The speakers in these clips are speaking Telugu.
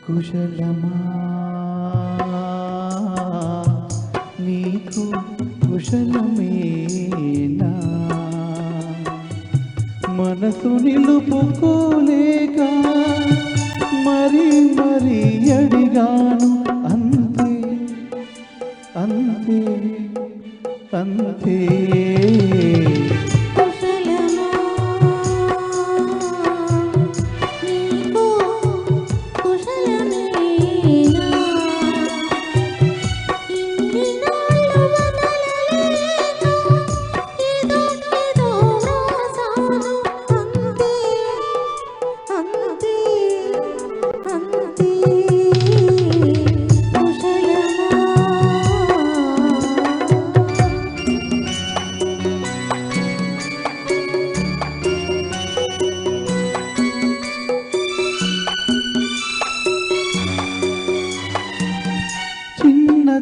కుశలమా నీకు కుశలమేనా మనసు నిలుపుకోలేక మరి మరి అడిగాను అంతే అంతే అంతే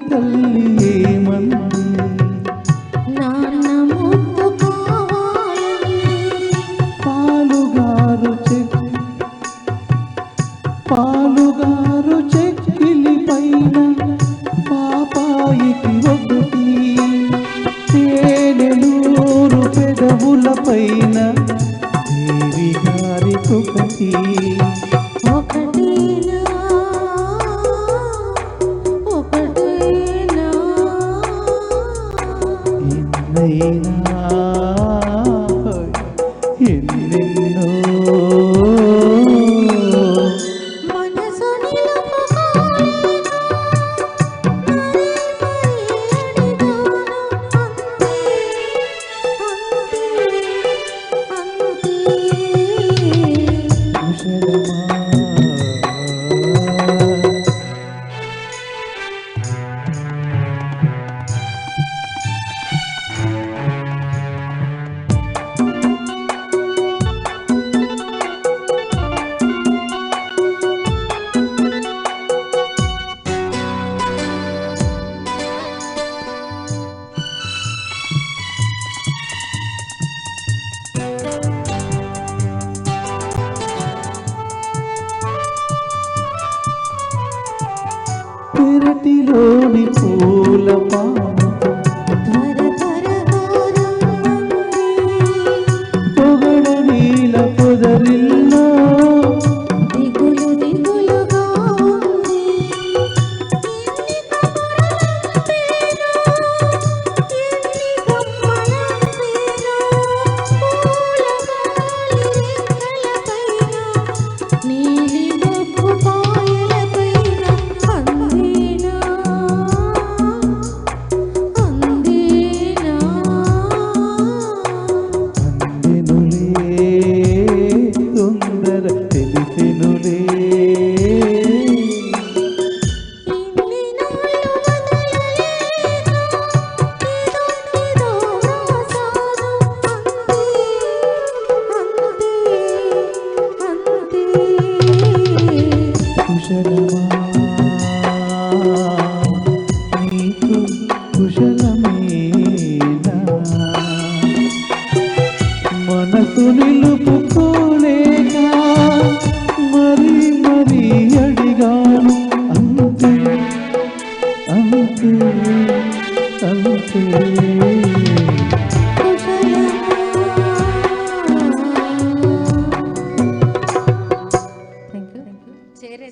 తల్లి ఏమంది నాన్న ముద్దు కావాలని పాలుగారు చెక్కిలి పైన పాపాయికి ఒకటి తేనెలూరు పెదవుల పైన దేవి గారికొకటి ఎన్నెన్నో పెరటిలోని పూల పొగడ నీల పొదరిల్లో దిగులు దిగులుగా నీలి బొగ్గు పాయల పైన అందేనా అందేనా అందెనులే తొందర తెలిసెనులే కుశలమా నీకు కుశలమేనా మనసు నిలుపుకోలేక మరి మరి అడిగాను అంతే అంతే అంతే చేరే